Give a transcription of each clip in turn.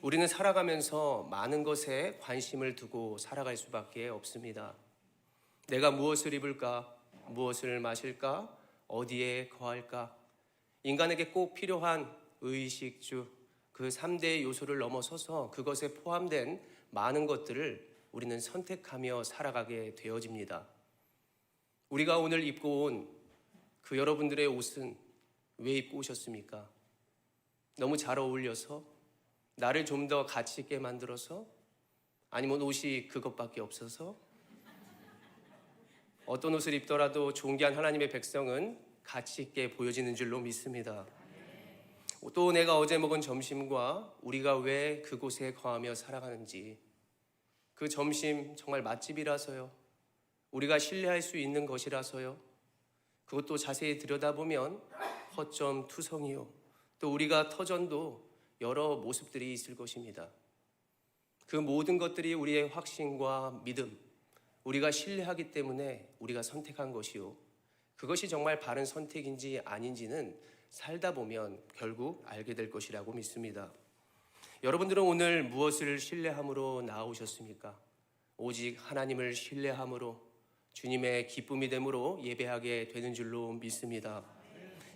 우리는 살아가면서 많은 것에 관심을 두고 살아갈 수밖에 없습니다. 내가 무엇을 입을까? 무엇을 마실까? 어디에 거할까? 인간에게 꼭 필요한 의식주, 그 3대의 요소를 넘어서서 그것에 포함된 많은 것들을 우리는 선택하며 살아가게 되어집니다. 우리가 오늘 입고 온 그 여러분들의 옷은 왜 입고 오셨습니까? 너무 잘 어울려서? 나를 좀 더 가치 있게 만들어서? 아니면 옷이 그것밖에 없어서? 어떤 옷을 입더라도 존귀한 하나님의 백성은 가치 있게 보여지는 줄로 믿습니다. 또 내가 어제 먹은 점심과 우리가 왜 그곳에 거하며 살아가는지, 그 점심 정말 맛집이라서요, 우리가 신뢰할 수 있는 것이라서요, 그것도 자세히 들여다보면 허점 투성이요, 또 우리가 터전도 여러 모습들이 있을 것입니다. 그 모든 것들이 우리의 확신과 믿음, 우리가 신뢰하기 때문에 우리가 선택한 것이요, 그것이 정말 바른 선택인지 아닌지는 살다 보면 결국 알게 될 것이라고 믿습니다. 여러분들은 오늘 무엇을 신뢰함으로 나오셨습니까? 오직 하나님을 신뢰함으로, 주님의 기쁨이 됨으로 예배하게 되는 줄로 믿습니다.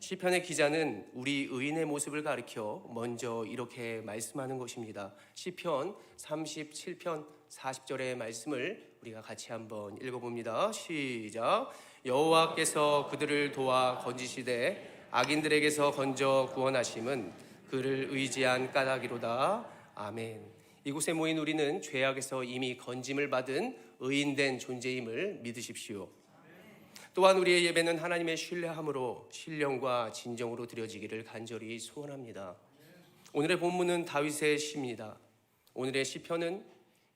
시편의 기자는 우리 의인의 모습을 가리켜 먼저 이렇게 말씀하는 것입니다. 시편 37편 40절의 말씀을 우리가 같이 한번 읽어봅니다. 시작. 여호와께서 그들을 도와 건지시되 악인들에게서 건져 구원하심은 그를 의지한 까닭이로다. 아멘. 이곳에 모인 우리는 죄악에서 이미 건짐을 받은 의인된 존재임을 믿으십시오. 또한 우리의 예배는 하나님의 신뢰함으로 신령과 진정으로 드려지기를 간절히 소원합니다. 오늘의 본문은 다윗의 시입니다. 오늘의 시편은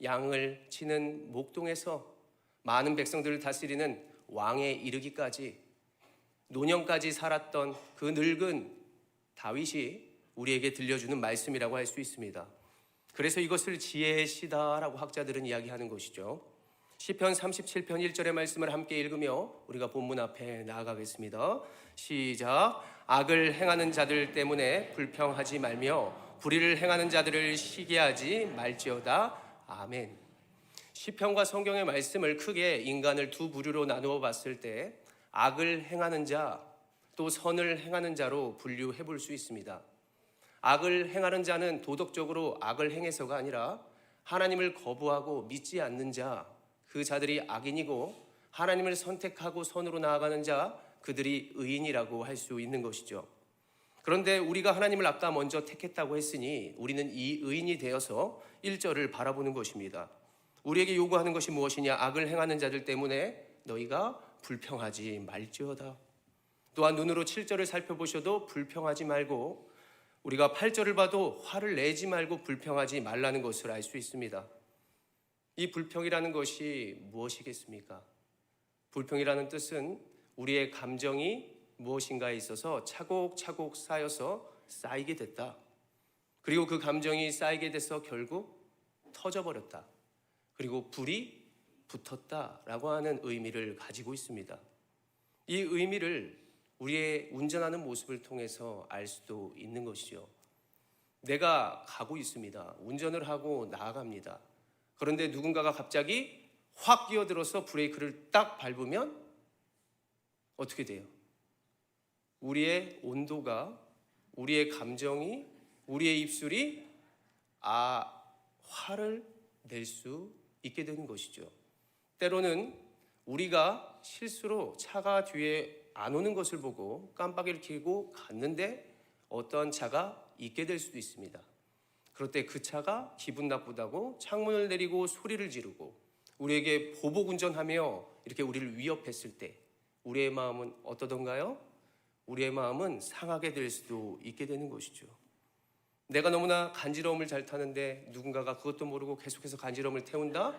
양을 치는 목동에서 많은 백성들을 다스리는 왕에 이르기까지 노년까지 살았던 그 늙은 다윗이 우리에게 들려주는 말씀이라고 할 수 있습니다. 그래서 이것을 지혜의 시다라고 학자들은 이야기하는 것이죠. 시편 37편 1절의 말씀을 함께 읽으며 우리가 본문 앞에 나아가겠습니다. 시작. 악을 행하는 자들 때문에 불평하지 말며 불의를 행하는 자들을 시기하지 말지어다. 아멘. 시편과 성경의 말씀을 크게 인간을 두 부류로 나누어 봤을 때 악을 행하는 자, 또 선을 행하는 자로 분류해 볼 수 있습니다. 악을 행하는 자는 도덕적으로 악을 행해서가 아니라 하나님을 거부하고 믿지 않는 자, 그 자들이 악인이고, 하나님을 선택하고 선으로 나아가는 자, 그들이 의인이라고 할 수 있는 것이죠. 그런데 우리가 하나님을 아까 먼저 택했다고 했으니 우리는 이 의인이 되어서 1절을 바라보는 것입니다. 우리에게 요구하는 것이 무엇이냐? 악을 행하는 자들 때문에 너희가 불평하지 말지어다. 또한 눈으로 7절을 살펴보셔도 불평하지 말고, 우리가 8절을 봐도 화를 내지 말고 불평하지 말라는 것을 알 수 있습니다. 이 불평이라는 것이 무엇이겠습니까? 불평이라는 뜻은 우리의 감정이 무엇인가에 있어서 차곡차곡 쌓여서 쌓이게 됐다. 그리고 그 감정이 쌓이게 돼서 결국 터져버렸다. 그리고 불이 붙었다라고 하는 의미를 가지고 있습니다. 이 의미를 우리의 운전하는 모습을 통해서 알 수도 있는 것이죠. 내가 가고 있습니다. 운전을 하고 나아갑니다. 그런데 누군가가 갑자기 확 끼어들어서 브레이크를 딱 밟으면 어떻게 돼요? 우리의 온도가, 우리의 감정이, 우리의 입술이 화를 낼 수 있게 되는 것이죠. 때로는 우리가 실수로 차가 뒤에 안 오는 것을 보고 깜빡이를 켜고 갔는데 어떠한 차가 있게 될 수도 있습니다. 그럴 때 그 차가 기분 나쁘다고 창문을 내리고 소리를 지르고 우리에게 보복 운전하며 이렇게 우리를 위협했을 때 우리의 마음은 어떠던가요? 우리의 마음은 상하게 될 수도 있게 되는 것이죠. 내가 너무나 간지러움을 잘 타는데 누군가가 그것도 모르고 계속해서 간지러움을 태운다?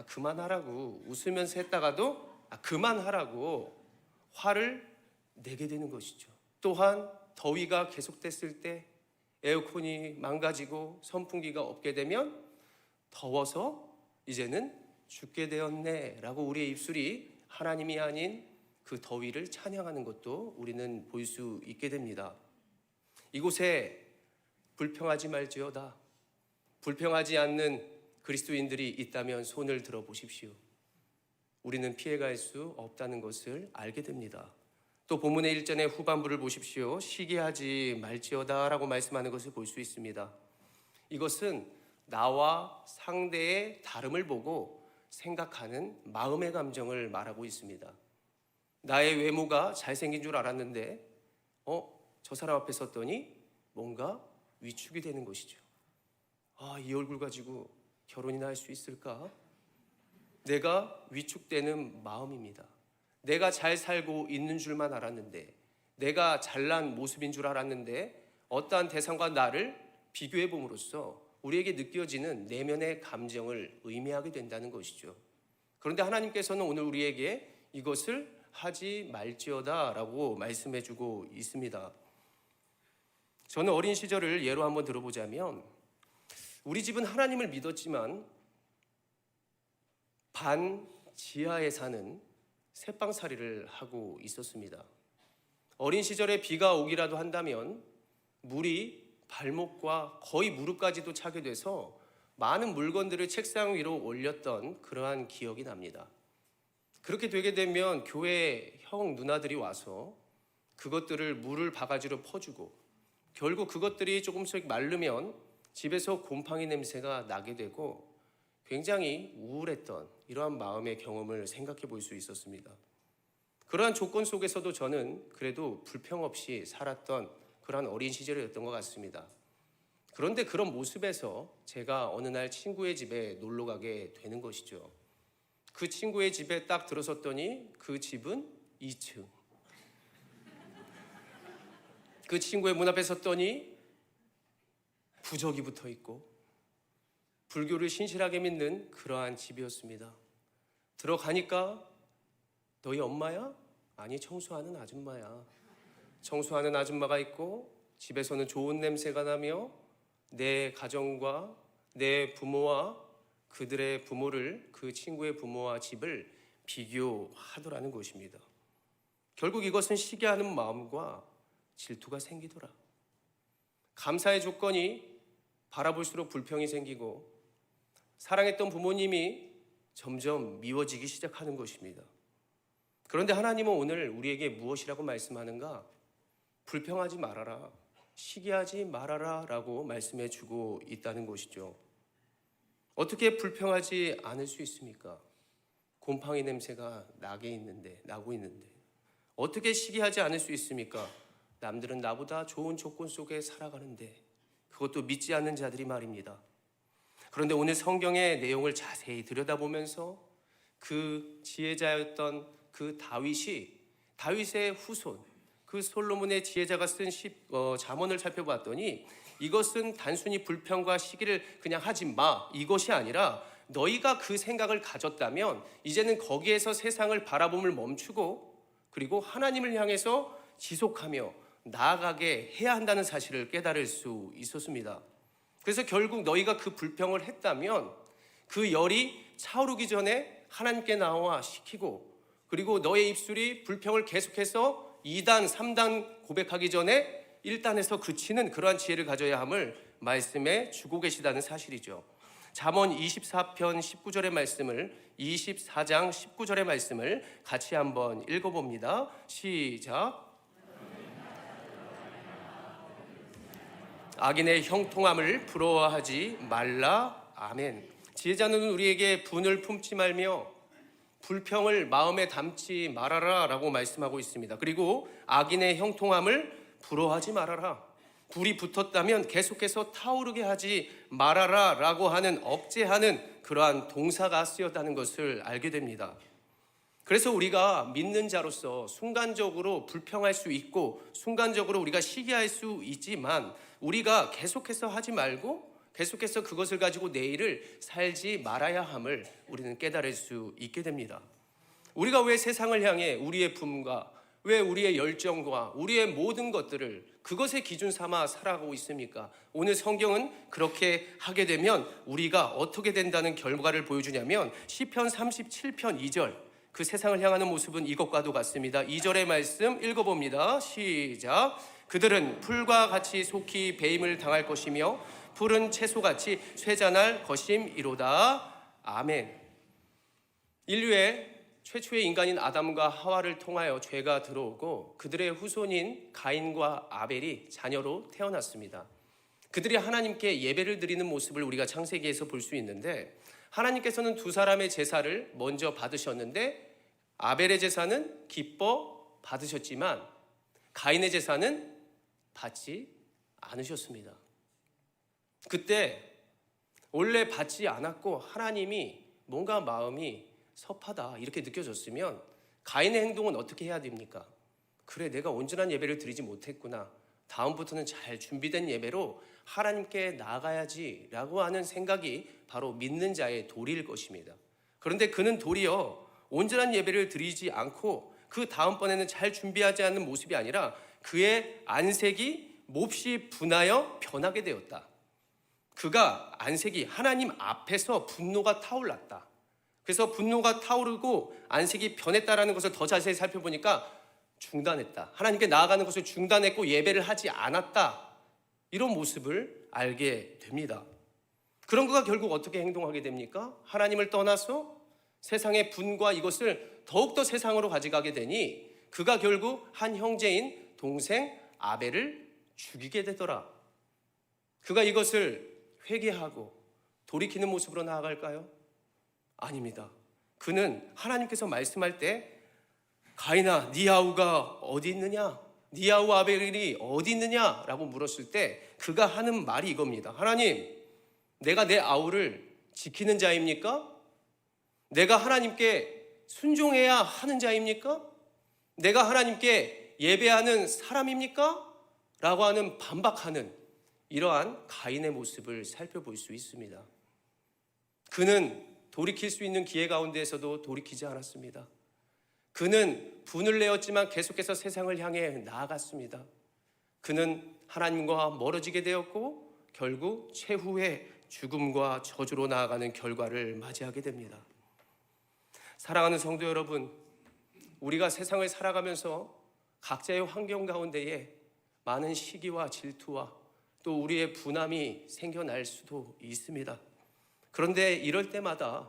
그만하라고 웃으면서 했다가도 그만하라고 화를 내게 되는 것이죠. 또한 더위가 계속됐을 때 에어컨이 망가지고 선풍기가 없게 되면 더워서 이제는 죽게 되었네 라고 우리의 입술이 하나님이 아닌 그 더위를 찬양하는 것도 우리는 볼 수 있게 됩니다. 이곳에 불평하지 말지어다. 불평하지 않는 그리스도인들이 있다면 손을 들어 보십시오. 우리는 피해갈 수 없다는 것을 알게 됩니다. 또 본문의 1절의 후반부를 보십시오. 시기하지 말지어다 라고 말씀하는 것을 볼 수 있습니다. 이것은 나와 상대의 다름을 보고 생각하는 마음의 감정을 말하고 있습니다. 나의 외모가 잘생긴 줄 알았는데 저 사람 앞에 섰더니 뭔가 위축이 되는 것이죠. 이 얼굴 가지고 결혼이나 할 수 있을까? 내가 위축되는 마음입니다. 내가 잘 살고 있는 줄만 알았는데, 내가 잘난 모습인 줄 알았는데 어떠한 대상과 나를 비교해 봄으로써 우리에게 느껴지는 내면의 감정을 의미하게 된다는 것이죠. 그런데 하나님께서는 오늘 우리에게 이것을 하지 말지어다 라고 말씀해 주고 있습니다. 저는 어린 시절을 예로 한번 들어보자면, 우리 집은 하나님을 믿었지만 반 지하에 사는 새빵살이를 하고 있었습니다. 어린 시절에 비가 오기라도 한다면 물이 발목과 거의 무릎까지도 차게 돼서 많은 물건들을 책상 위로 올렸던 그러한 기억이 납니다. 그렇게 되게 되면 교회 형 누나들이 와서 그것들을 물을 바가지로 퍼주고, 결국 그것들이 조금씩 마르면 집에서 곰팡이 냄새가 나게 되고 굉장히 우울했던 이러한 마음의 경험을 생각해 볼 수 있었습니다. 그러한 조건 속에서도 저는 그래도 불평 없이 살았던 그러한 어린 시절이었던 것 같습니다. 그런데 그런 모습에서 제가 어느 날 친구의 집에 놀러 가게 되는 것이죠. 그 친구의 집에 딱 들어섰더니 그 집은 2층. 그 친구의 문 앞에 섰더니 부적이 붙어 있고 불교를 신실하게 믿는 그러한 집이었습니다. 들어가니까 너희 엄마야? 아니, 청소하는 아줌마야. 청소하는 아줌마가 있고 집에서는 좋은 냄새가 나며 내 가정과 내 부모와 그들의 부모를, 그 친구의 부모와 집을 비교하더라는 것입니다. 결국 이것은 시기하는 마음과 질투가 생기더라. 감사의 조건이 바라볼수록 불평이 생기고 사랑했던 부모님이 점점 미워지기 시작하는 것입니다. 그런데 하나님은 오늘 우리에게 무엇이라고 말씀하는가? 불평하지 말아라, 시기하지 말아라 라고 말씀해 주고 있다는 것이죠. 어떻게 불평하지 않을 수 있습니까? 곰팡이 냄새가 나고 있는데 어떻게 시기하지 않을 수 있습니까? 남들은 나보다 좋은 조건 속에 살아가는데, 그것도 믿지 않는 자들이 말입니다. 그런데 오늘 성경의 내용을 자세히 들여다보면서 그 지혜자였던 그 다윗의 후손, 그 솔로몬의 지혜자가 쓴 잠언을 살펴봤더니 이것은 단순히 불평과 시기를 그냥 하지 마, 이것이 아니라 너희가 그 생각을 가졌다면 이제는 거기에서 세상을 바라봄을 멈추고 그리고 하나님을 향해서 지속하며 나아가게 해야 한다는 사실을 깨달을 수 있었습니다. 그래서 결국 너희가 그 불평을 했다면 그 열이 차오르기 전에 하나님께 나와 시키고, 그리고 너의 입술이 불평을 계속해서 2단, 3단 고백하기 전에 1단에서 그치는 그러한 지혜를 가져야 함을 말씀해 주고 계시다는 사실이죠. 잠언 24편 19절의 말씀을, 24장 19절의 말씀을 같이 한번 읽어봅니다. 시작. 악인의 형통함을 부러워하지 말라. 아멘. 지혜자는 우리에게 분을 품지 말며 불평을 마음에 담지 말아라 라고 말씀하고 있습니다. 그리고 악인의 형통함을 부러워하지 말아라. 불이 붙었다면 계속해서 타오르게 하지 말아라 라고 하는, 억제하는 그러한 동사가 쓰였다는 것을 알게 됩니다. 그래서 우리가 믿는 자로서 순간적으로 불평할 수 있고 순간적으로 우리가 시기할 수 있지만, 우리가 계속해서 하지 말고 계속해서 그것을 가지고 내일을 살지 말아야 함을 우리는 깨달을 수 있게 됩니다. 우리가 왜 세상을 향해 우리의 품과 왜 우리의 열정과 우리의 모든 것들을 그것의 기준 삼아 살아가고 있습니까? 오늘 성경은 그렇게 하게 되면 우리가 어떻게 된다는 결과를 보여주냐면, 시편 37편 2절, 그 세상을 향하는 모습은 이것과도 같습니다. 2절의 말씀 읽어봅니다. 시작. 그들은 풀과 같이 속히 배임을 당할 것이며 푸른 채소같이 쇠잔할 것임이로다. 아멘. 인류의 최초의 인간인 아담과 하와를 통하여 죄가 들어오고 그들의 후손인 가인과 아벨이 자녀로 태어났습니다. 그들이 하나님께 예배를 드리는 모습을 우리가 창세기에서 볼 수 있는데, 하나님께서는 두 사람의 제사를 먼저 받으셨는데 아벨의 제사는 기뻐 받으셨지만 가인의 제사는 받지 않으셨습니다. 그때 원래 받지 않았고 하나님이 뭔가 마음이 섭하다 이렇게 느껴졌으면 가인의 행동은 어떻게 해야 됩니까? 그래, 내가 온전한 예배를 드리지 못했구나, 다음부터는 잘 준비된 예배로 하나님께 나아가야지 라고 하는 생각이 바로 믿는 자의 도리일 것입니다. 그런데 그는 도리어 온전한 예배를 드리지 않고 그 다음번에는 잘 준비하지 않는 모습이 아니라 그의 안색이 몹시 분하여 변하게 되었다. 그가 안색이 하나님 앞에서 분노가 타올랐다. 그래서 분노가 타오르고 안색이 변했다라는 것을 더 자세히 살펴보니까 중단했다. 하나님께 나아가는 것을 중단했고 예배를 하지 않았다. 이런 모습을 알게 됩니다. 그런 그가 결국 어떻게 행동하게 됩니까? 하나님을 떠나서 세상의 분과 이것을 더욱더 세상으로 가져가게 되니 그가 결국 한 형제인 동생 아벨을 죽이게 되더라. 그가 이것을 회개하고 돌이키는 모습으로 나아갈까요? 아닙니다. 그는 하나님께서 말씀할 때 가인아, 네 아우가 어디 있느냐? 네 아우 아벨이 어디 있느냐? 라고 물었을 때 그가 하는 말이 이겁니다. 하나님, 내가 내 아우를 지키는 자입니까? 내가 하나님께 순종해야 하는 자입니까? 내가 하나님께 예배하는 사람입니까? 라고 하는 반박하는 이러한 가인의 모습을 살펴볼 수 있습니다. 그는 돌이킬 수 있는 기회 가운데에서도 돌이키지 않았습니다. 그는 분을 내었지만 계속해서 세상을 향해 나아갔습니다. 그는 하나님과 멀어지게 되었고 결국 최후의 죽음과 저주로 나아가는 결과를 맞이하게 됩니다. 사랑하는 성도 여러분, 우리가 세상을 살아가면서 각자의 환경 가운데에 많은 시기와 질투와 또 우리의 분함이 생겨날 수도 있습니다. 그런데 이럴 때마다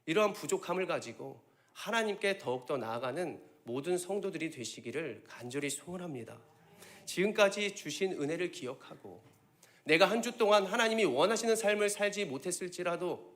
이러한 부족함을 가지고 하나님께 더욱더 나아가는 모든 성도들이 되시기를 간절히 소원합니다. 지금까지 주신 은혜를 기억하고 내가 한 주 동안 하나님이 원하시는 삶을 살지 못했을지라도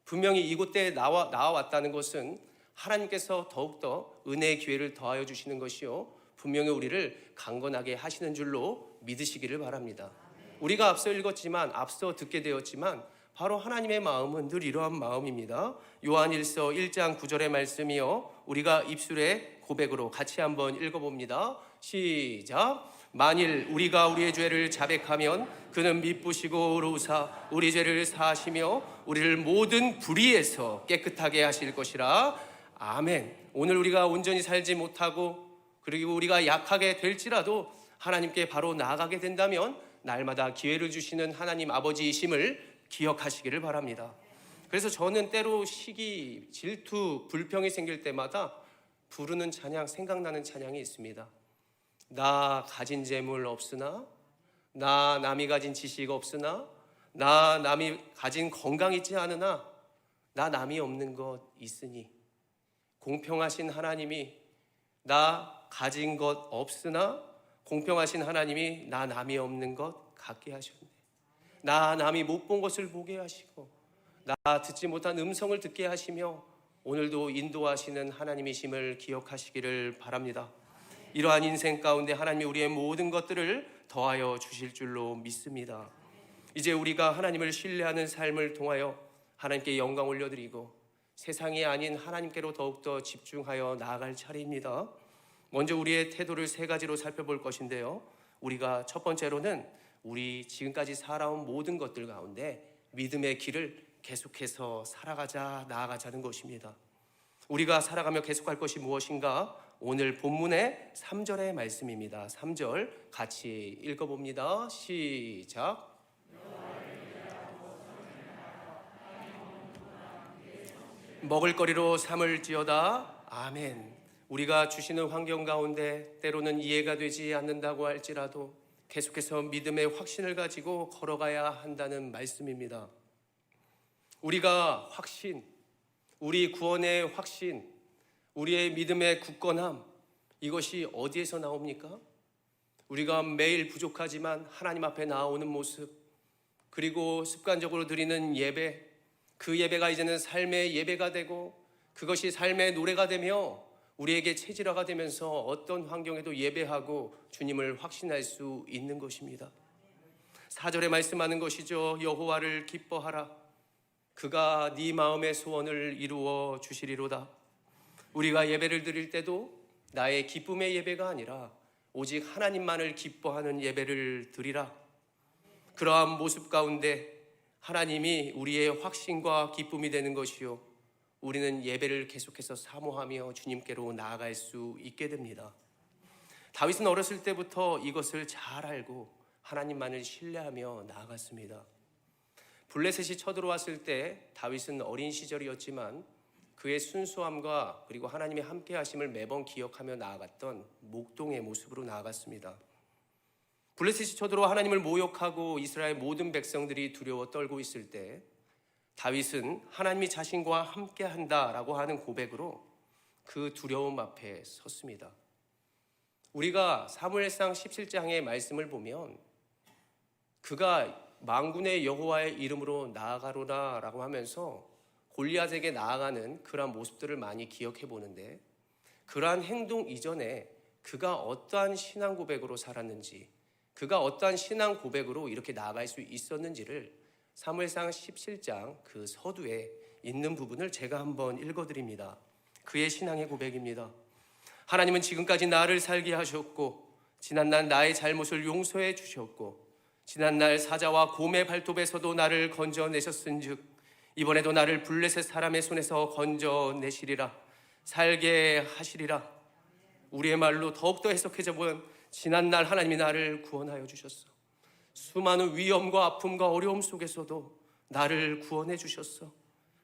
분명히 이곳에 나와왔다는 것은 하나님께서 더욱더 은혜의 기회를 더하여 주시는 것이요, 분명히 우리를 강건하게 하시는 줄로 믿으시기를 바랍니다. 우리가 앞서 읽었지만, 앞서 듣게 되었지만 바로 하나님의 마음은 늘 이러한 마음입니다. 요한일서 1장 9절의 말씀이요, 우리가 입술의 고백으로 같이 한번 읽어봅니다. 시작. 만일 우리가 우리의 죄를 자백하면 그는 미쁘시고 의로우사 우리 죄를 사하시며 우리를 모든 불의에서 깨끗하게 하실 것이라. 아멘. 오늘 우리가 온전히 살지 못하고 그리고 우리가 약하게 될지라도 하나님께 바로 나아가게 된다면 날마다 기회를 주시는 하나님 아버지이심을 기억하시기를 바랍니다. 그래서 저는 때로 시기, 질투, 불평이 생길 때마다 부르는 찬양, 생각나는 찬양이 있습니다. 나 가진 재물 없으나, 나 남이 가진 지식 없으나, 나 남이 가진 건강 있지 않으나, 나 남이 없는 것 있으니 공평하신 하나님이 나 가진 것 없으나 공평하신 하나님이 나 남이 없는 것 갖게 하셨네. 나 남이 못 본 것을 보게 하시고 나 듣지 못한 음성을 듣게 하시며 오늘도 인도하시는 하나님이심을 기억하시기를 바랍니다. 이러한 인생 가운데 하나님이 우리의 모든 것들을 더하여 주실 줄로 믿습니다. 이제 우리가 하나님을 신뢰하는 삶을 통하여 하나님께 영광 올려드리고 세상이 아닌 하나님께로 더욱더 집중하여 나아갈 차례입니다. 먼저 우리의 태도를 세 가지로 살펴볼 것인데요, 우리가 첫 번째로는 우리 지금까지 살아온 모든 것들 가운데 믿음의 길을 계속해서 살아가자, 나아가자는 것입니다. 우리가 살아가며 계속할 것이 무엇인가? 오늘 본문의 3절의 말씀입니다. 3절 같이 읽어봅니다. 시작. 먹을거리로 삼을지어다. 아멘. 우리가 주시는 환경 가운데 때로는 이해가 되지 않는다고 할지라도 계속해서 믿음의 확신을 가지고 걸어가야 한다는 말씀입니다. 우리가 확신, 우리 구원의 확신, 우리의 믿음의 굳건함, 이것이 어디에서 나옵니까? 우리가 매일 부족하지만 하나님 앞에 나오는 모습, 그리고 습관적으로 드리는 예배, 그 예배가 이제는 삶의 예배가 되고 그것이 삶의 노래가 되며 우리에게 체질화가 되면서 어떤 환경에도 예배하고 주님을 확신할 수 있는 것입니다. 4절에 말씀하는 것이죠. 여호와를 기뻐하라. 그가 네 마음의 소원을 이루어 주시리로다. 우리가 예배를 드릴 때도 나의 기쁨의 예배가 아니라 오직 하나님만을 기뻐하는 예배를 드리라. 그러한 모습 가운데 하나님이 우리의 확신과 기쁨이 되는 것이요, 우리는 예배를 계속해서 사모하며 주님께로 나아갈 수 있게 됩니다. 다윗은 어렸을 때부터 이것을 잘 알고 하나님만을 신뢰하며 나아갔습니다. 블레셋이 쳐들어왔을 때 다윗은 어린 시절이었지만 그의 순수함과 그리고 하나님의 함께 하심을 매번 기억하며 나아갔던 목동의 모습으로 나아갔습니다. 블레셋이 쳐들어와 하나님을 모욕하고 이스라엘 모든 백성들이 두려워 떨고 있을 때 다윗은 하나님이 자신과 함께 한다라고 하는 고백으로 그 두려움 앞에 섰습니다. 우리가 사무엘상 17장의 말씀을 보면 그가 만군의 여호와의 이름으로 나아가로라 라고 하면서 골리앗에게 나아가는 그러한 모습들을 많이 기억해 보는데, 그러한 행동 이전에 그가 어떠한 신앙 고백으로 살았는지, 그가 어떠한 신앙 고백으로 이렇게 나아갈 수 있었는지를 사무엘상 17장 그 서두에 있는 부분을 제가 한번 읽어드립니다. 그의 신앙의 고백입니다. 하나님은 지금까지 나를 살게 하셨고 지난날 나의 잘못을 용서해 주셨고 지난날 사자와 곰의 발톱에서도 나를 건져내셨은즉 이번에도 나를 블레셋 사람의 손에서 건져내시리라. 살게 하시리라. 우리의 말로 더욱더 해석해져 보면 지난날 하나님이 나를 구원하여 주셨어. 수많은 위험과 아픔과 어려움 속에서도 나를 구원해 주셨어.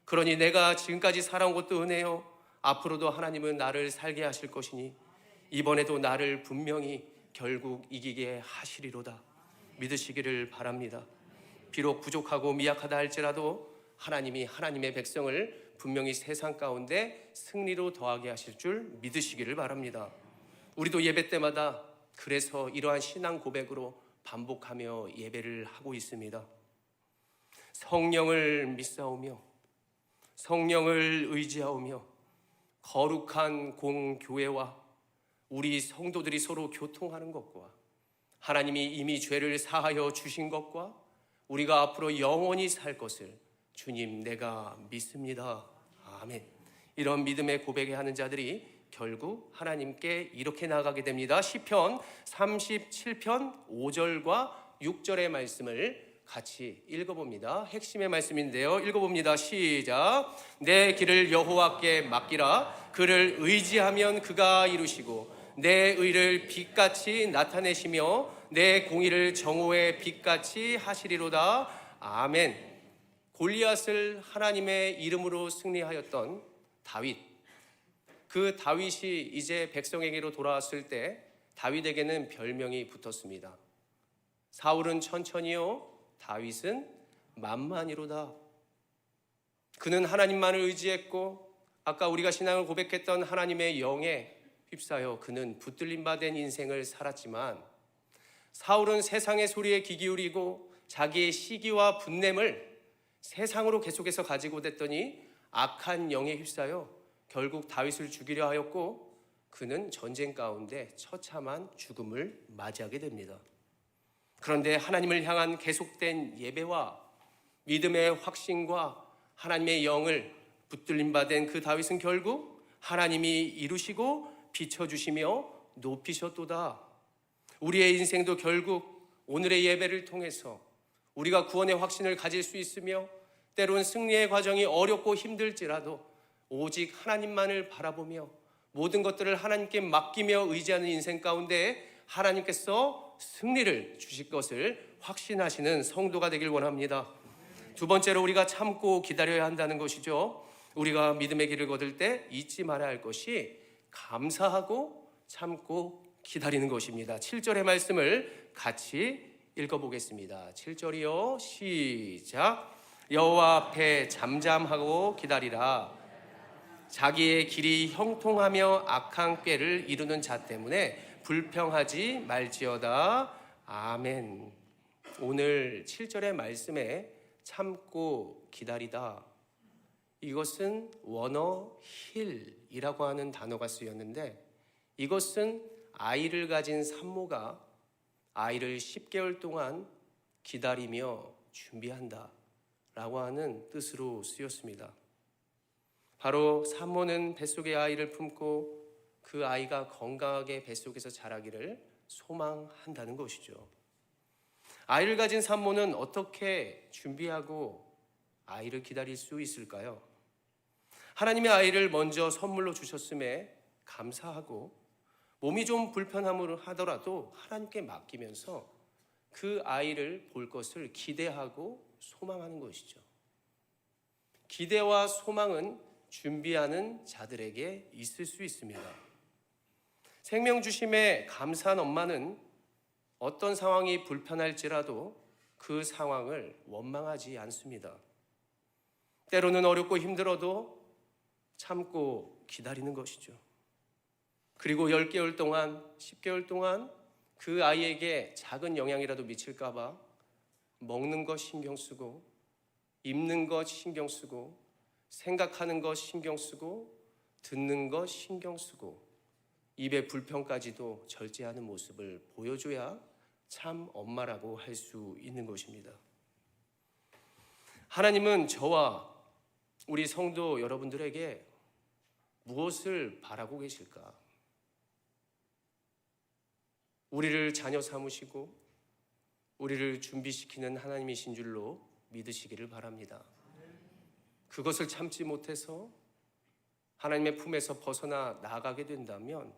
그러니 내가 지금까지 살아온 것도 은혜요, 앞으로도 하나님은 나를 살게 하실 것이니 이번에도 나를 분명히 결국 이기게 하시리로다. 믿으시기를 바랍니다. 비록 부족하고 미약하다 할지라도 하나님이 하나님의 백성을 분명히 세상 가운데 승리로 더하게 하실 줄 믿으시기를 바랍니다. 우리도 예배 때마다 그래서 이러한 신앙 고백으로 반복하며 예배를 하고 있습니다. 성령을 믿사오며 성령을 의지하오며 거룩한 공교회와 우리 성도들이 서로 교통하는 것과 하나님이 이미 죄를 사하여 주신 것과 우리가 앞으로 영원히 살 것을 주님 내가 믿습니다. 아멘. 이런 믿음의 고백에 하는 자들이 결국 하나님께 이렇게 나아가게 됩니다. 시편 37편 5절과 6절의 말씀을 같이 읽어봅니다. 핵심의 말씀인데요. 읽어봅니다. 시작. 내 길을 여호와께 맡기라. 그를 의지하면 그가 이루시고 내 의를 빛같이 나타내시며 내 공의를 정오의 빛같이 하시리로다. 아멘. 골리앗을 하나님의 이름으로 승리하였던 다윗, 그 다윗이 이제 백성에게로 돌아왔을 때 다윗에게는 별명이 붙었습니다. 사울은 천천히요, 다윗은 만만히로다. 그는 하나님만을 의지했고 아까 우리가 신앙을 고백했던 하나님의 영에 휩싸여 그는 붙들림 받은 인생을 살았지만, 사울은 세상의 소리에 귀 기울이고 자기의 시기와 분냄을 세상으로 계속해서 가지고 됐더니 악한 영에 휩싸여 결국 다윗을 죽이려 하였고 그는 전쟁 가운데 처참한 죽음을 맞이하게 됩니다. 그런데 하나님을 향한 계속된 예배와 믿음의 확신과 하나님의 영을 붙들림 받은 그 다윗은 결국 하나님이 이루시고 비춰주시며 높이셨도다. 우리의 인생도 결국 오늘의 예배를 통해서 우리가 구원의 확신을 가질 수 있으며 때론 승리의 과정이 어렵고 힘들지라도 오직 하나님만을 바라보며 모든 것들을 하나님께 맡기며 의지하는 인생 가운데 하나님께서 승리를 주실 것을 확신하시는 성도가 되길 원합니다. 두 번째로 우리가 참고 기다려야 한다는 것이죠. 우리가 믿음의 길을 거둘 때 잊지 말아야 할 것이 감사하고 참고 기다리는 것입니다. 7절의 말씀을 같이 읽어보겠습니다. 7절이요. 시작. 여호와 앞에 잠잠하고 기다리라. 자기의 길이 형통하며 악한 꾀를 이루는 자 때문에 불평하지 말지어다. 아멘. 오늘 7절의 말씀에 참고 기다리다, 이것은 원어 힐이라고 하는 단어가 쓰였는데, 이것은 아이를 가진 산모가 아이를 10개월 동안 기다리며 준비한다 라고 하는 뜻으로 쓰였습니다. 바로 산모는 뱃속에 아이를 품고 그 아이가 건강하게 뱃속에서 자라기를 소망한다는 것이죠. 아이를 가진 산모는 어떻게 준비하고 아이를 기다릴 수 있을까요? 하나님의 아이를 먼저 선물로 주셨음에 감사하고, 몸이 좀 불편함을 하더라도 하나님께 맡기면서 그 아이를 볼 것을 기대하고 소망하는 것이죠. 기대와 소망은 준비하는 자들에게 있을 수 있습니다. 생명 주심에 감사한 엄마는 어떤 상황이 불편할지라도 그 상황을 원망하지 않습니다. 때로는 어렵고 힘들어도 참고 기다리는 것이죠. 그리고 10개월 동안, 10개월 동안 그 아이에게 작은 영향이라도 미칠까 봐 먹는 것 신경 쓰고, 입는 것 신경 쓰고, 생각하는 것 신경 쓰고, 듣는 것 신경 쓰고, 입의 불평까지도 절제하는 모습을 보여줘야 참 엄마라고 할 수 있는 것입니다. 하나님은 저와 우리 성도 여러분들에게 무엇을 바라고 계실까? 우리를 자녀 삼으시고 우리를 준비시키는 하나님이신 줄로 믿으시기를 바랍니다. 그것을 참지 못해서 하나님의 품에서 벗어나 나가게 된다면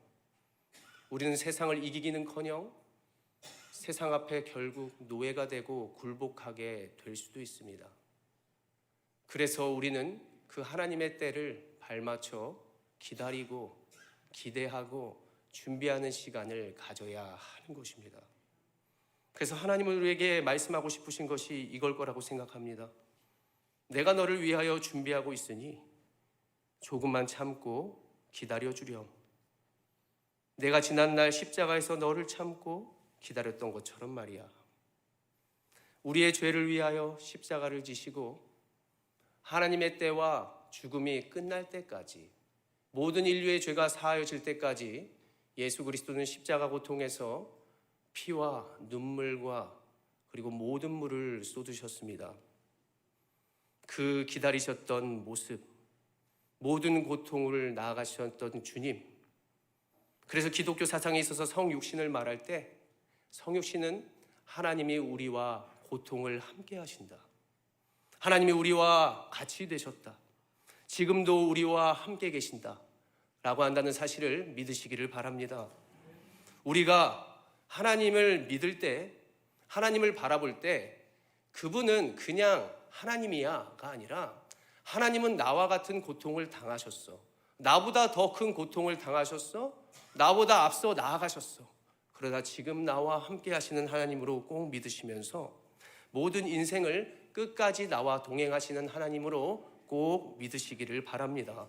우리는 세상을 이기기는커녕 세상 앞에 결국 노예가 되고 굴복하게 될 수도 있습니다. 그래서 우리는 그 하나님의 때를 발맞춰 기다리고 기대하고 준비하는 시간을 가져야 하는 것입니다. 그래서 하나님은 우리에게 말씀하고 싶으신 것이 이걸 거라고 생각합니다. 내가 너를 위하여 준비하고 있으니 조금만 참고 기다려주렴. 내가 지난날 십자가에서 너를 참고 기다렸던 것처럼 말이야. 우리의 죄를 위하여 십자가를 지시고 하나님의 때와 죽음이 끝날 때까지, 모든 인류의 죄가 사하여질 때까지 예수 그리스도는 십자가 고통에서 피와 눈물과 그리고 모든 물을 쏟으셨습니다. 그 기다리셨던 모습, 모든 고통을 나아가셨던 주님. 그래서 기독교 사상에 있어서 성육신을 말할 때 성육신은 하나님이 우리와 고통을 함께 하신다. 하나님이 우리와 같이 되셨다. 지금도 우리와 함께 계신다 라고 한다는 사실을 믿으시기를 바랍니다. 우리가 하나님을 믿을 때, 하나님을 바라볼 때 그분은 그냥 하나님이야가 아니라 하나님은 나와 같은 고통을 당하셨어. 나보다 더 큰 고통을 당하셨어. 나보다 앞서 나아가셨어. 그러다 지금 나와 함께 하시는 하나님으로 꼭 믿으시면서 모든 인생을 끝까지 나와 동행하시는 하나님으로 꼭 믿으시기를 바랍니다.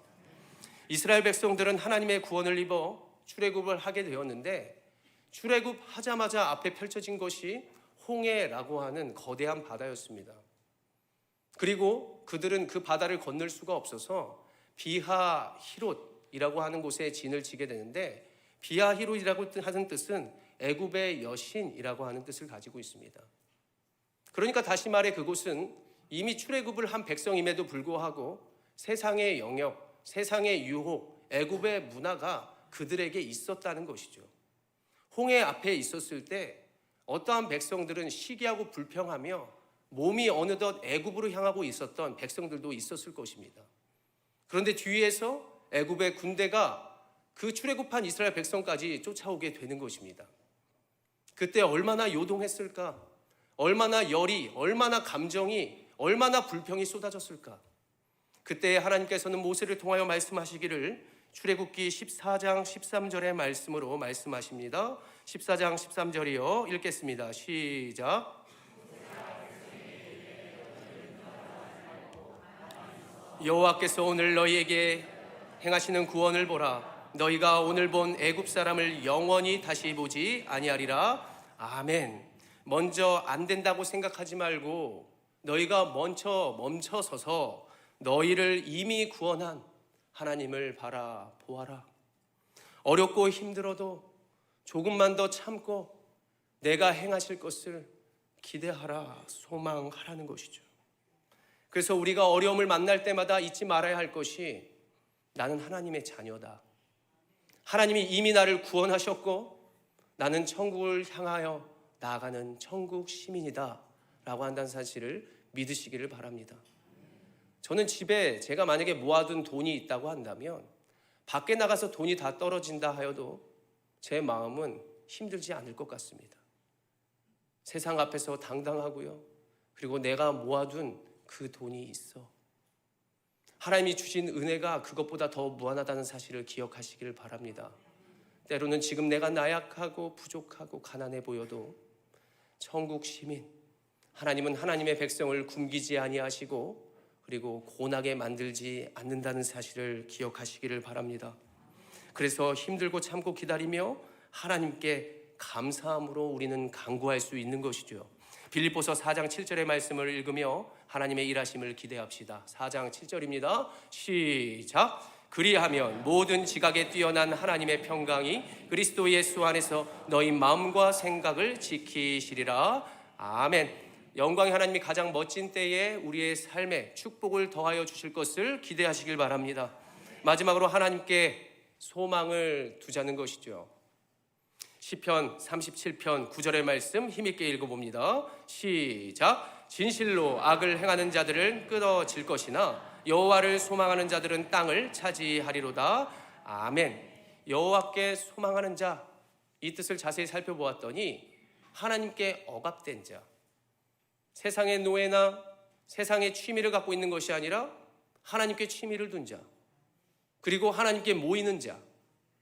이스라엘 백성들은 하나님의 구원을 입어 출애굽을 하게 되었는데, 출애굽하자마자 앞에 펼쳐진 것이 홍해라고 하는 거대한 바다였습니다. 그리고 그들은 그 바다를 건널 수가 없어서 비하히롯이라고 하는 곳에 진을 치게 되는데, 비하히롯이라고 하는 뜻은 애굽의 여신이라고 하는 뜻을 가지고 있습니다. 그러니까 다시 말해 그곳은 이미 출애굽을 한 백성임에도 불구하고 세상의 영역, 세상의 유혹, 애굽의 문화가 그들에게 있었다는 것이죠. 홍해 앞에 있었을 때 어떠한 백성들은 시기하고 불평하며 몸이 어느덧 애굽으로 향하고 있었던 백성들도 있었을 것입니다. 그런데 뒤에서 애굽의 군대가 그 출애굽한 이스라엘 백성까지 쫓아오게 되는 것입니다. 그때 얼마나 요동했을까? 얼마나 열이, 얼마나 감정이, 얼마나 불평이 쏟아졌을까? 그때 하나님께서는 모세를 통하여 말씀하시기를 출애굽기 14장 13절의 말씀으로 말씀하십니다. 14장 13절이요. 읽겠습니다. 시작. 여호와께서 오늘 너희에게 행하시는 구원을 보라. 너희가 오늘 본 애굽 사람을 영원히 다시 보지 아니하리라. 아멘. 먼저 안 된다고 생각하지 말고 너희가 멈춰서서 너희를 이미 구원한 하나님을 바라보아라. 어렵고 힘들어도 조금만 더 참고 내가 행하실 것을 기대하라, 소망하라는 것이죠. 그래서 우리가 어려움을 만날 때마다 잊지 말아야 할 것이 나는 하나님의 자녀다. 하나님이 이미 나를 구원하셨고 나는 천국을 향하여 나아가는 천국 시민이다 라고 한다는 사실을 믿으시기를 바랍니다. 저는 집에 제가 만약에 모아둔 돈이 있다고 한다면 밖에 나가서 돈이 다 떨어진다 하여도 제 마음은 힘들지 않을 것 같습니다. 세상 앞에서 당당하고요. 그리고 내가 모아둔 그 돈이 있어. 하나님이 주신 은혜가 그것보다 더 무한하다는 사실을 기억하시기를 바랍니다. 때로는 지금 내가 나약하고 부족하고 가난해 보여도 천국 시민, 하나님은 하나님의 백성을 굶기지 아니하시고 그리고 고나게 만들지 않는다는 사실을 기억하시기를 바랍니다. 그래서 힘들고 참고 기다리며 하나님께 감사함으로 우리는 간구할 수 있는 것이죠. 빌립보서 4장 7절의 말씀을 읽으며 하나님의 일하심을 기대합시다. 4장 7절입니다. 시작. 그리하면 모든 지각에 뛰어난 하나님의 평강이 그리스도 예수 안에서 너희 마음과 생각을 지키시리라. 아멘. 영광의 하나님이 가장 멋진 때에 우리의 삶에 축복을 더하여 주실 것을 기대하시길 바랍니다. 마지막으로 하나님께 소망을 두자는 것이죠. 시편 37편 9절의 말씀 힘있게 읽어봅니다. 시작. 진실로 악을 행하는 자들은 끊어질 것이나 여호와를 소망하는 자들은 땅을 차지하리로다. 아멘. 여호와께 소망하는 자, 이 뜻을 자세히 살펴보았더니 하나님께 억압된 자, 세상의 노예나 세상의 취미를 갖고 있는 것이 아니라 하나님께 취미를 둔 자, 그리고 하나님께 모이는 자,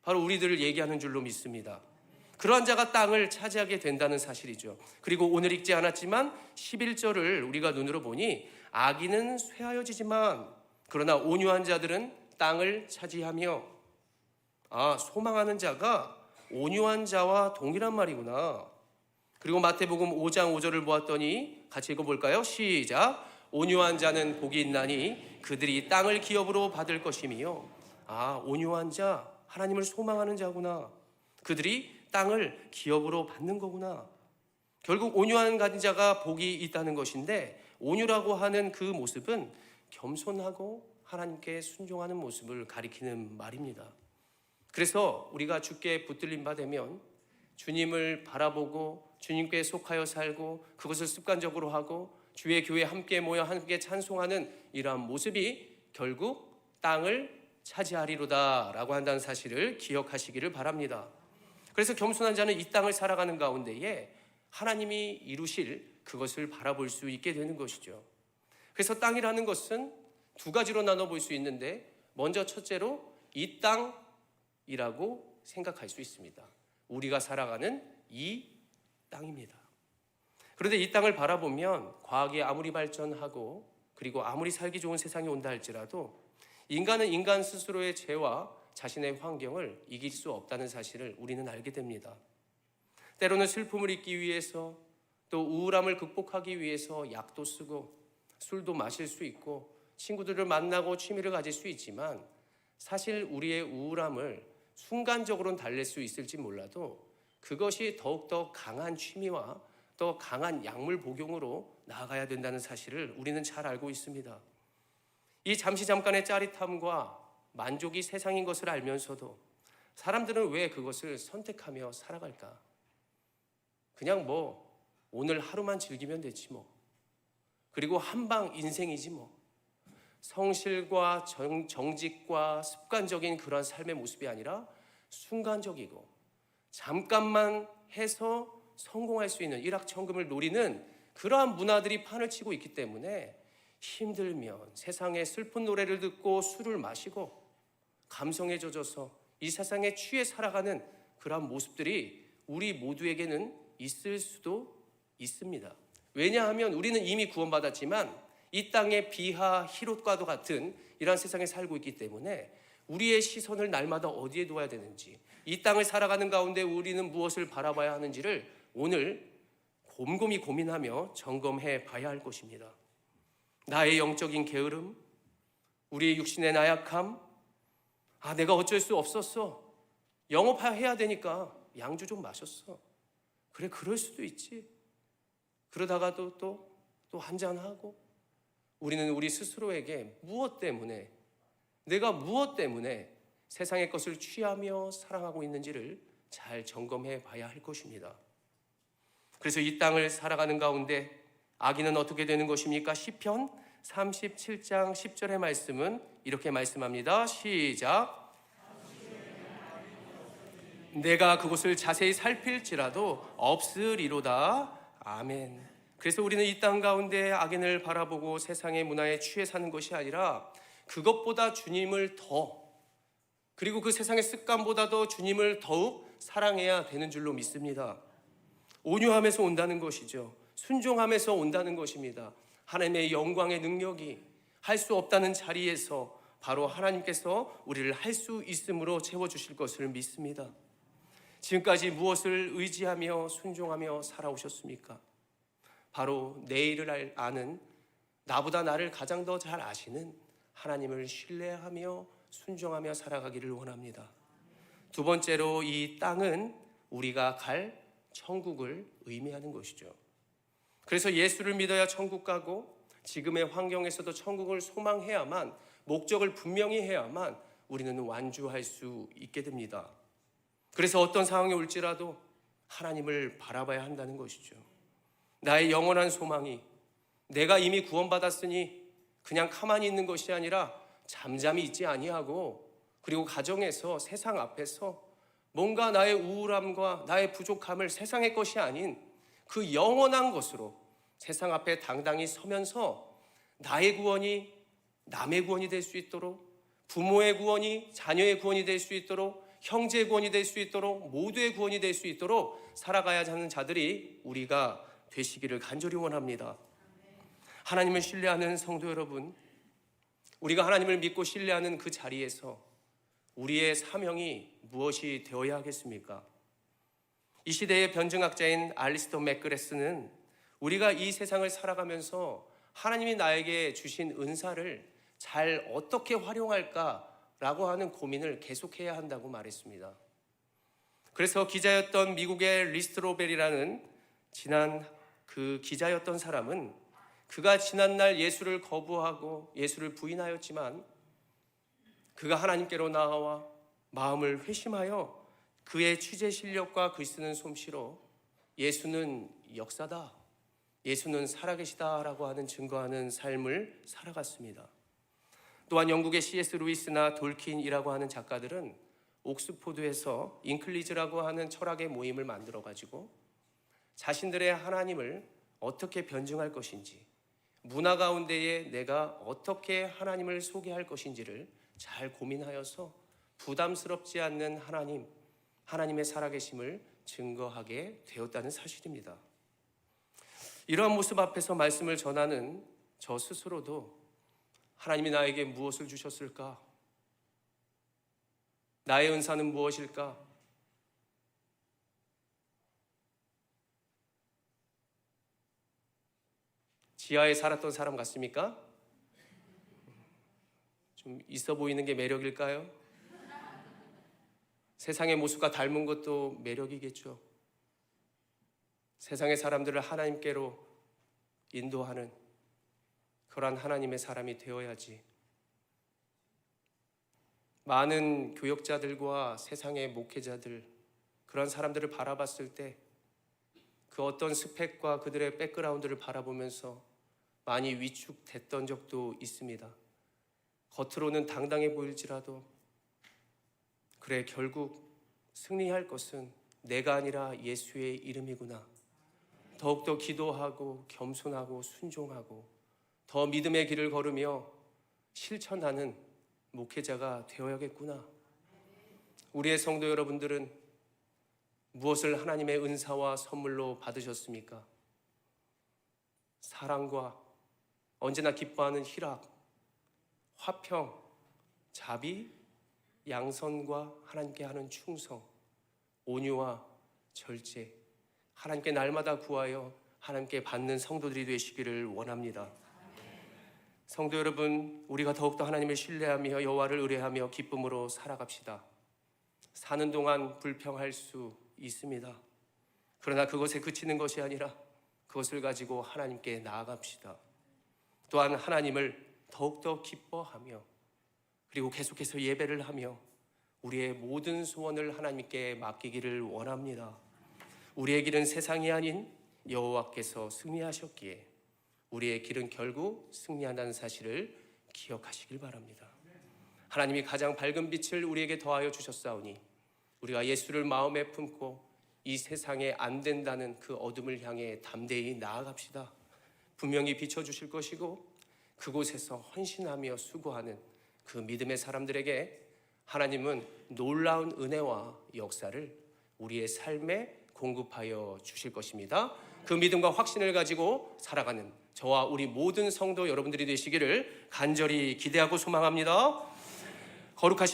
바로 우리들을 얘기하는 줄로 믿습니다. 그러한 자가 땅을 차지하게 된다는 사실이죠. 그리고 오늘 읽지 않았지만 11절을 우리가 눈으로 보니 악인은 쇠하여지지만 그러나 온유한 자들은 땅을 차지하며, 소망하는 자가 온유한 자와 동일한 말이구나. 그리고 마태복음 5장 5절을 보았더니 같이 읽어볼까요? 시작. 온유한 자는 복이 있나니 그들이 땅을 기업으로 받을 것이며. 온유한 자, 하나님을 소망하는 자구나. 그들이 땅을 기업으로 받는 거구나. 결국 온유한 가진 자가 복이 있다는 것인데, 온유라고 하는 그 모습은 겸손하고 하나님께 순종하는 모습을 가리키는 말입니다. 그래서 우리가 주께 붙들림 받으면 주님을 바라보고 주님께 속하여 살고 그것을 습관적으로 하고 주의 교회에 함께 모여 함께 찬송하는 이러한 모습이 결국 땅을 차지하리로다 라고 한다는 사실을 기억하시기를 바랍니다. 그래서 겸손한 자는 이 땅을 살아가는 가운데에 하나님이 이루실 그것을 바라볼 수 있게 되는 것이죠. 그래서 땅이라는 것은 두 가지로 나눠볼 수 있는데, 먼저 첫째로 이 땅이라고 생각할 수 있습니다. 우리가 살아가는 이 땅입니다. 그런데 이 땅을 바라보면 과학이 아무리 발전하고 그리고 아무리 살기 좋은 세상이 온다 할지라도 인간은 인간 스스로의 죄와 자신의 환경을 이길 수 없다는 사실을 우리는 알게 됩니다. 때로는 슬픔을 잊기 위해서, 또 우울함을 극복하기 위해서 약도 쓰고 술도 마실 수 있고 친구들을 만나고 취미를 가질 수 있지만, 사실 우리의 우울함을 순간적으로는 달랠 수 있을지 몰라도 그것이 더욱더 강한 취미와 또 강한 약물 복용으로 나아가야 된다는 사실을 우리는 잘 알고 있습니다. 이 잠시 잠깐의 짜릿함과 만족이 세상인 것을 알면서도 사람들은 왜 그것을 선택하며 살아갈까? 그냥 오늘 하루만 즐기면 되지 그리고 한방 인생이지 성실과 정직과 습관적인 그런 삶의 모습이 아니라 순간적이고 잠깐만 해서 성공할 수 있는 일확천금을 노리는 그러한 문화들이 판을 치고 있기 때문에 힘들면 세상의 슬픈 노래를 듣고 술을 마시고 감성에 젖어서 이 세상에 취해 살아가는 그러한 모습들이 우리 모두에게는 있을 수도 있습니다. 왜냐하면 우리는 이미 구원받았지만 이 땅의 비하 히롯과도 같은 이러한 세상에 살고 있기 때문에 우리의 시선을 날마다 어디에 둬야 되는지, 이 땅을 살아가는 가운데 우리는 무엇을 바라봐야 하는지를 오늘 곰곰이 고민하며 점검해 봐야 할 것입니다. 나의 영적인 게으름, 우리의 육신의 나약함, 내가 어쩔 수 없었어. 영업해야 되니까 양주 좀 마셨어. 그래, 그럴 수도 있지. 그러다가도 또 한잔하고, 우리는 우리 스스로에게 무엇 때문에, 내가 무엇 때문에 세상의 것을 취하며 사랑하고 있는지를 잘 점검해 봐야 할 것입니다. 그래서 이 땅을 살아가는 가운데 악인은 어떻게 되는 것입니까? 시편 37장 10절의 말씀은 이렇게 말씀합니다. 시작. 내가 그곳을 자세히 살필지라도 없으리로다. 아멘. 그래서 우리는 이 땅 가운데 악인을 바라보고 세상의 문화에 취해 사는 것이 아니라 그것보다 주님을 그리고 그 세상의 습관보다도 주님을 더욱 사랑해야 되는 줄로 믿습니다. 온유함에서 온다는 것이죠. 순종함에서 온다는 것입니다. 하나님의 영광의 능력이 할 수 없다는 자리에서 바로 하나님께서 우리를 할 수 있음으로 채워주실 것을 믿습니다. 지금까지 무엇을 의지하며 순종하며 살아오셨습니까? 바로 내일을 아는, 나보다 나를 가장 더 잘 아시는 하나님을 신뢰하며 순종하며 살아가기를 원합니다. 두 번째로 이 땅은 우리가 갈 천국을 의미하는 것이죠. 그래서 예수를 믿어야 천국 가고 지금의 환경에서도 천국을 소망해야만, 목적을 분명히 해야만 우리는 완주할 수 있게 됩니다. 그래서 어떤 상황이 올지라도 하나님을 바라봐야 한다는 것이죠. 나의 영원한 소망이 내가 이미 구원받았으니 그냥 가만히 있는 것이 아니라 잠잠히 있지 아니하고, 그리고 가정에서 세상 앞에서 뭔가 나의 우울함과 나의 부족함을 세상의 것이 아닌 그 영원한 것으로 세상 앞에 당당히 서면서 나의 구원이 남의 구원이 될 수 있도록, 부모의 구원이 자녀의 구원이 될 수 있도록, 형제의 구원이 될 수 있도록, 모두의 구원이 될 수 있도록 살아가야 하는 자들이 우리가 되시기를 간절히 원합니다. 하나님을 신뢰하는 성도 여러분, 우리가 하나님을 믿고 신뢰하는 그 자리에서 우리의 사명이 무엇이 되어야 하겠습니까? 이 시대의 변증학자인 알리스터 맥그레스는 우리가 이 세상을 살아가면서 하나님이 나에게 주신 은사를 잘 어떻게 활용할까라고 하는 고민을 계속해야 한다고 말했습니다. 그래서 기자였던 미국의 리스트로벨이라는 지난 그 기자였던 사람은 그가 지난날 예수를 거부하고 예수를 부인하였지만 그가 하나님께로 나아와 마음을 회심하여 그의 취재 실력과 글 쓰는 솜씨로 예수는 역사다, 예수는 살아계시다라고 하는 증거하는 삶을 살아갔습니다. 또한 영국의 C.S. 루이스나 돌킨이라고 하는 작가들은 옥스포드에서 인클리즈라고 하는 철학의 모임을 만들어가지고 자신들의 하나님을 어떻게 변증할 것인지, 문화 가운데에 내가 어떻게 하나님을 소개할 것인지를 잘 고민하여서 부담스럽지 않는 하나님의 살아계심을 증거하게 되었다는 사실입니다. 이러한 모습 앞에서 말씀을 전하는 저 스스로도 하나님이 나에게 무엇을 주셨을까? 나의 은사는 무엇일까? 지하에 살았던 사람 같습니까? 좀 있어 보이는 게 매력일까요? 세상의 모습과 닮은 것도 매력이겠죠. 세상의 사람들을 하나님께로 인도하는 그러한 하나님의 사람이 되어야지. 많은 교역자들과 세상의 목회자들, 그런 사람들을 바라봤을 때 그 어떤 스펙과 그들의 백그라운드를 바라보면서 많이 위축됐던 적도 있습니다. 겉으로는 당당해 보일지라도 그래, 결국 승리할 것은 내가 아니라 예수의 이름이구나. 더욱더 기도하고 겸손하고 순종하고 더 믿음의 길을 걸으며 실천하는 목회자가 되어야겠구나. 우리의 성도 여러분들은 무엇을 하나님의 은사와 선물로 받으셨습니까? 사랑과 언제나 기뻐하는 희락, 화평, 자비, 양선과 하나님께 하는 충성, 온유와 절제, 하나님께 날마다 구하여 하나님께 받는 성도들이 되시기를 원합니다. 성도 여러분, 우리가 더욱더 하나님을 신뢰하며 여호와를 의뢰하며 기쁨으로 살아갑시다. 사는 동안 불평할 수 있습니다. 그러나 그것에 그치는 것이 아니라 그것을 가지고 하나님께 나아갑시다. 또한 하나님을 더욱더 기뻐하며 그리고 계속해서 예배를 하며 우리의 모든 소원을 하나님께 맡기기를 원합니다. 우리의 길은 세상이 아닌 여호와께서 승리하셨기에 우리의 길은 결국 승리한다는 사실을 기억하시길 바랍니다. 하나님이 가장 밝은 빛을 우리에게 더하여 주셨사오니 우리가 예수를 마음에 품고 이 세상에 안 된다는 그 어둠을 향해 담대히 나아갑시다. 분명히 비춰주실 것이고 그곳에서 헌신하며 수고하는 그 믿음의 사람들에게 하나님은 놀라운 은혜와 역사를 우리의 삶에 공급하여 주실 것입니다. 그 믿음과 확신을 가지고 살아가는 저와 우리 모든 성도 여러분들이 되시기를 간절히 기대하고 소망합니다. 거룩하신